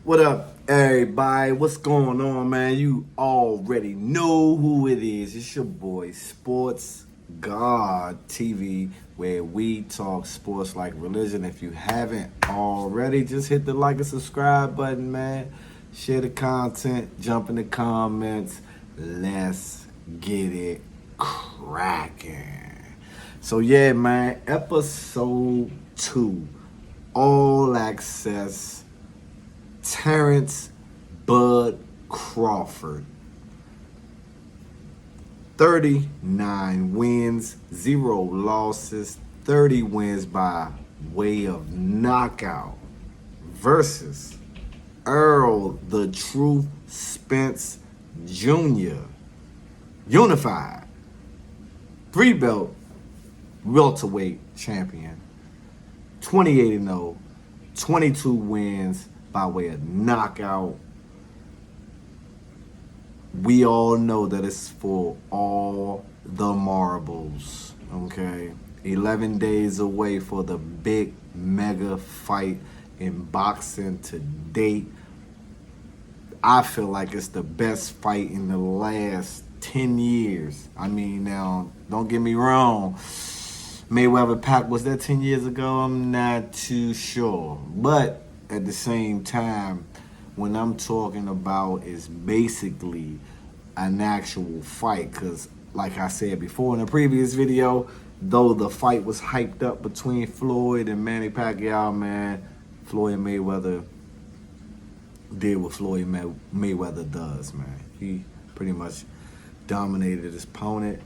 What up, everybody? What's going on, man? You already know who it is. It's your boy, Sports God TV, where we talk sports like religion. If you haven't already, just hit the like and subscribe button, man. Share the content, jump in the comments. Let's get it cracking. So, yeah, man, episode 2, All Access. Terrence Bud Crawford. 39 wins, 0 losses, 30 wins by way of knockout versus Earl the Truth Spence Jr. Unified 3-belt welterweight champion. 28-0, 22 wins by way of knockout. We all know that it's for all the marbles, okay? 11 days away for the big mega fight in boxing to date. I feel like it's the best fight in the last 10 years. I mean, now, don't get me wrong. Mayweather-Pac, was that 10 years ago? I'm not too sure. But at the same time, when I'm talking about is basically an actual fight, because like I said before in the previous video, though the fight was hyped up between Floyd and Manny Pacquiao, man, Floyd Mayweather did what Floyd Mayweather does, man. He pretty much dominated his opponent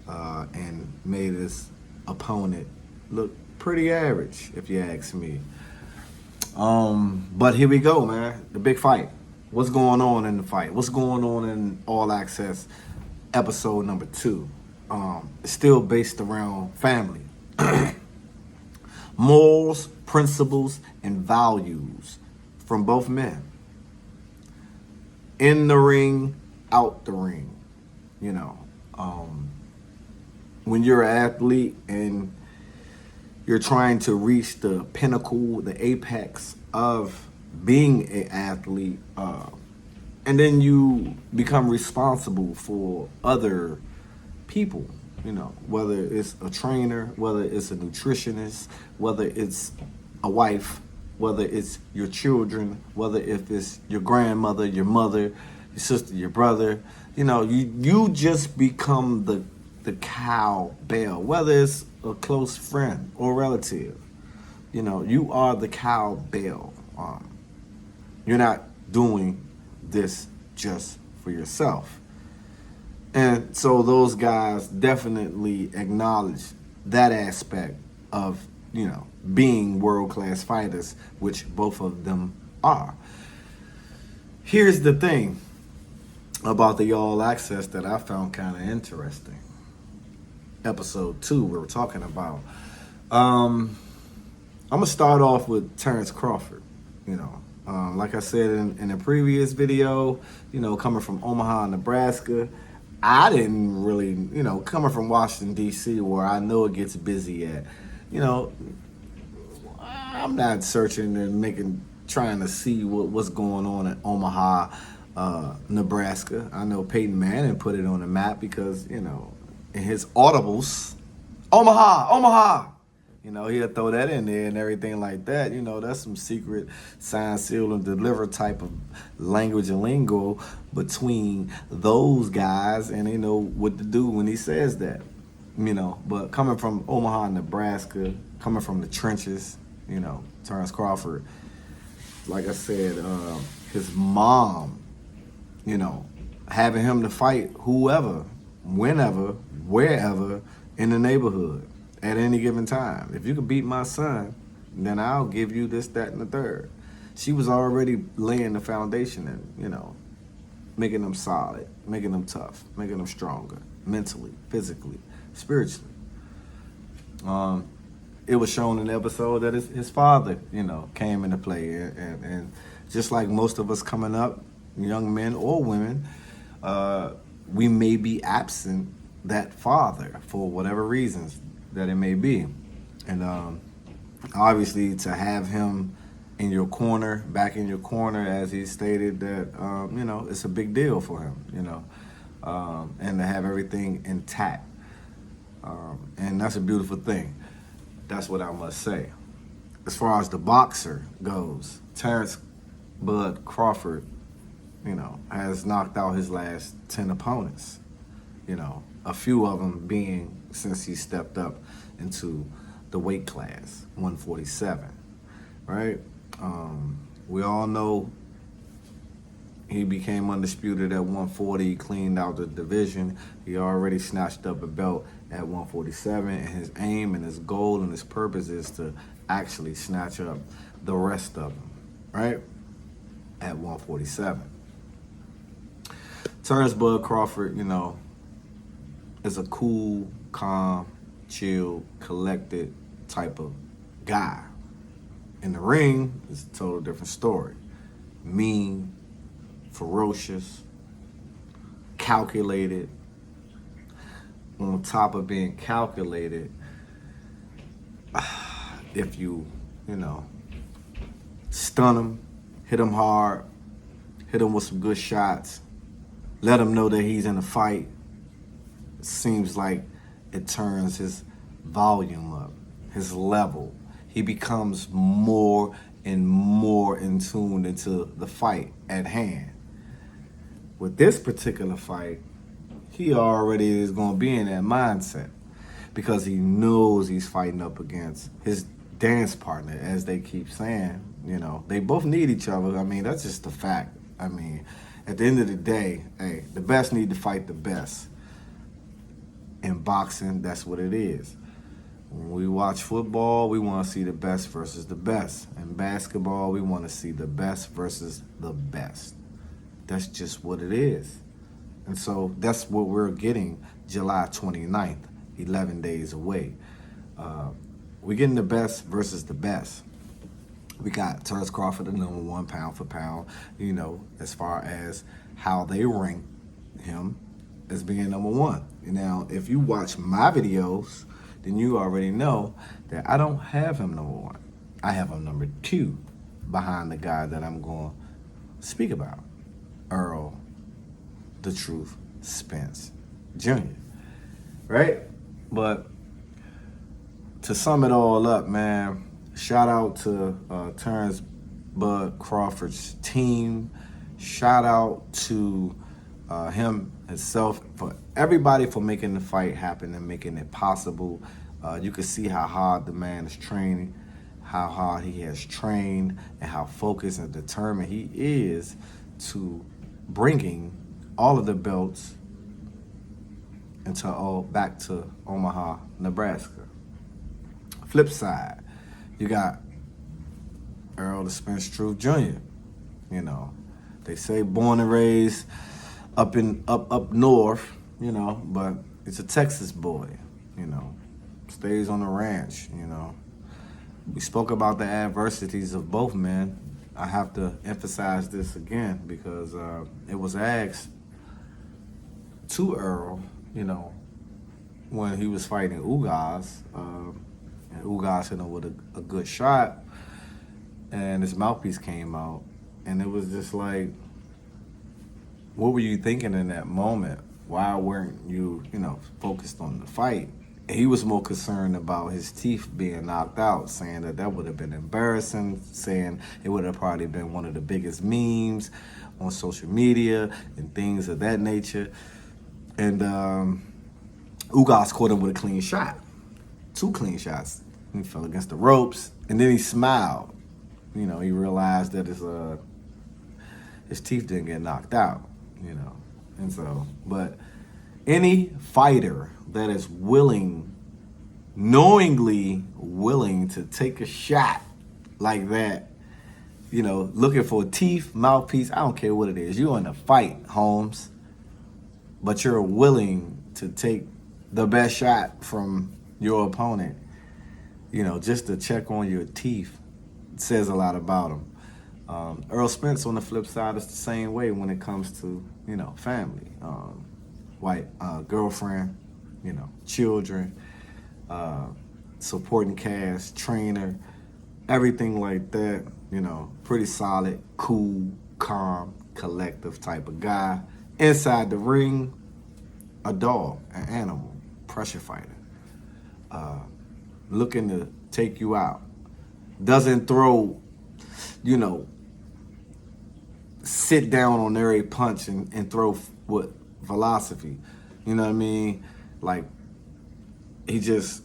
and made his opponent look pretty average, if you ask me. But here we go, man. The big fight. What's going on in the fight? What's going on in All Access episode number 2? It's still based around family. Morals, principles, and values from both men. In the ring, out the ring. You know, when you're an athlete and you're trying to reach the pinnacle, the apex of being an athlete, and then you become responsible for other people, you know, whether it's a trainer, whether it's a nutritionist, whether it's a wife, whether it's your children, whether if it's your grandmother, your mother, your sister, your brother, you know, you just become the cowbell, whether it's a close friend or relative. You know, you are the cowbell. You're not doing this just for yourself. And so those guys definitely acknowledge that aspect of, you know, being world-class fighters, which both of them are. Here's the thing about the All Access that I found kind of interesting. Episode 2 we were talking about. I'm gonna start off with Terrence Crawford. You know, like I said in a previous video, you know, coming from Omaha, Nebraska, I didn't really, you know, coming from Washington D.C., where I know it gets busy at, you know, I'm not searching and trying to see what's going on in Omaha, Nebraska. I know Peyton Manning put it on the map because, you know, in his audibles, Omaha. You know, he'll throw that in there and everything like that. You know, that's some secret sign, seal, and deliver type of language and lingo between those guys, and they know what to do when he says that. You know, but coming from Omaha, Nebraska, coming from the trenches, you know, Terrence Crawford, like I said, his mom, you know, having him to fight whoever, whenever, wherever in the neighborhood at any given time. If you can beat my son, then I'll give you this, that, and the third. She was already laying the foundation and, you know, making them solid, making them tough, making them stronger, mentally, physically, spiritually. It was shown in the episode that his father, you know, came into play. And just like most of us coming up, young men or women, we may be absent that father for whatever reasons that it may be. And obviously to have him in your corner, back in your corner, as he stated that, it's a big deal for him, and to have everything intact. And that's a beautiful thing. That's what I must say. As far as the boxer goes, Terrence Bud Crawford, has knocked out his last 10 opponents. A few of them being since he stepped up into the weight class, 147, right? We all know he became undisputed at 140. He cleaned out the division. He already snatched up a belt at 147, and his aim and his goal and his purpose is to actually snatch up the rest of them, right? At 147. Terrence Bud Crawford, is a cool, calm, chill, collected type of guy. In the ring, it's a total different story. Mean, ferocious, calculated. On top of being calculated, if you, stun him, hit him hard, hit him with some good shots, let him know that he's in a fight, it seems like it turns his volume up, his level. He becomes more and more in tune into the fight at hand. With this particular fight, he already is going to be in that mindset because he knows he's fighting up against his dance partner, as they keep saying. They both need each other. I mean, that's just a fact. I mean, at the end of the day, hey, the best need to fight the best. In boxing, that's what it is. When we watch football, we want to see the best versus the best. In basketball, we want to see the best versus the best. That's just what it is. And so that's what we're getting July 29th, 11 days away. We're getting the best versus the best. We got Terrence Crawford, the number one pound for pound, as far as how they rank him as being number one. Now, if you watch my videos, then you already know that I don't have him number one. I have him number two behind the guy that I'm going to speak about, Earl the Truth Spence Jr., right? But to sum it all up, man, shout out to Terrence Bud Crawford's team. Shout out to him himself, for everybody for making the fight happen and making it possible. You can see how hard the man is training, how hard he has trained, and how focused and determined he is to bringing all of the belts back to Omaha, Nebraska. Flip side, you got Earl the Spence Truth Jr. They say born and raised up north, but it's a Texas boy, stays on the ranch, We spoke about the adversities of both men. I have to emphasize this again because it was asked to Earl, when he was fighting Ugas, and Ugas hit him with a good shot, and his mouthpiece came out, and it was just like, what were you thinking in that moment? Why weren't you, focused on the fight? He was more concerned about his teeth being knocked out, saying that would have been embarrassing, saying it would have probably been one of the biggest memes on social media and things of that nature. And Ugas caught him with a clean shot, 2 clean shots. He fell against the ropes, and then he smiled. He realized that his teeth didn't get knocked out, And so, but any fighter that is knowingly willing to take a shot like that, looking for teeth, mouthpiece, I don't care what it is. You're in a fight, Holmes, but you're willing to take the best shot from your opponent, just to check on your teeth, says a lot about him. Earl Spence, on the flip side, is the same way when it comes to, family, white girlfriend, children, supporting cast, trainer, everything like that. pretty solid, cool, calm, collective type of guy. Inside the ring, a dog, an animal, pressure fighter, looking to take you out. Doesn't throw, you know, sit down on every punch and throw with philosophy. You know what I mean? Like, he just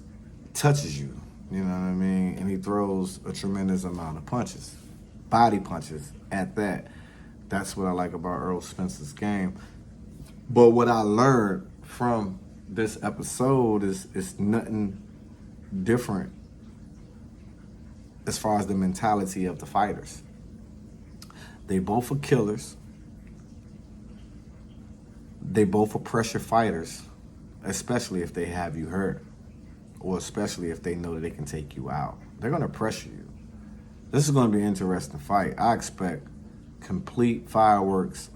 touches you. You know what I mean? And he throws a tremendous amount of punches, body punches at that. That's what I like about Errol Spence's game. But what I learned from this episode is nothing different as far as the mentality of the fighters. They both are killers. They both are pressure fighters, especially if they have you hurt, or especially if they know that they can take you out. They're going to pressure you. This is going to be an interesting fight. I expect complete fireworks.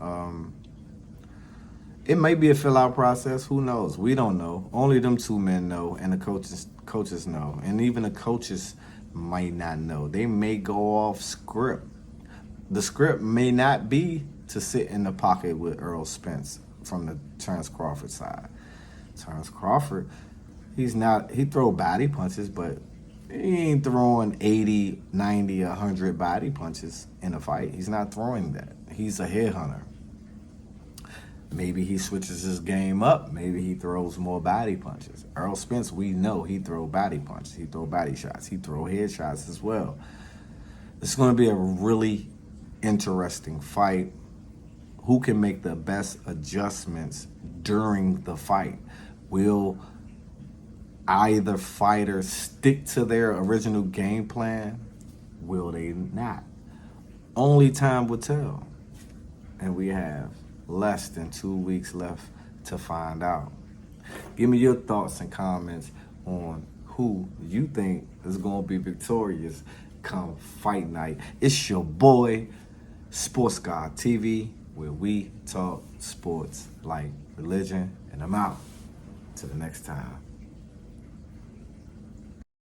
It may be a fill-out process. Who knows? We don't know. Only them two men know, and the coaches know. And even the coaches might not know. They may go off script. The script may not be to sit in the pocket with Errol Spence from the Terence Crawford side. Terence Crawford, he throw body punches, but he ain't throwing 80, 90, 100 body punches in a fight. He's not throwing that. He's a headhunter. Maybe he switches his game up. Maybe he throws more body punches. Errol Spence, we know he throw body punches. He throw body shots. He throw head shots as well. This is going to be a really interesting fight. Who can make the best adjustments during the fight? Will either fighter stick to their original game plan? Will they not? Only time will tell. And we have less than 2 weeks left to find out. Give me your thoughts and comments on who you think is going to be victorious come fight night. It's your boy, Sports God TV, where we talk sports like religion, and I'm out. Till the next time.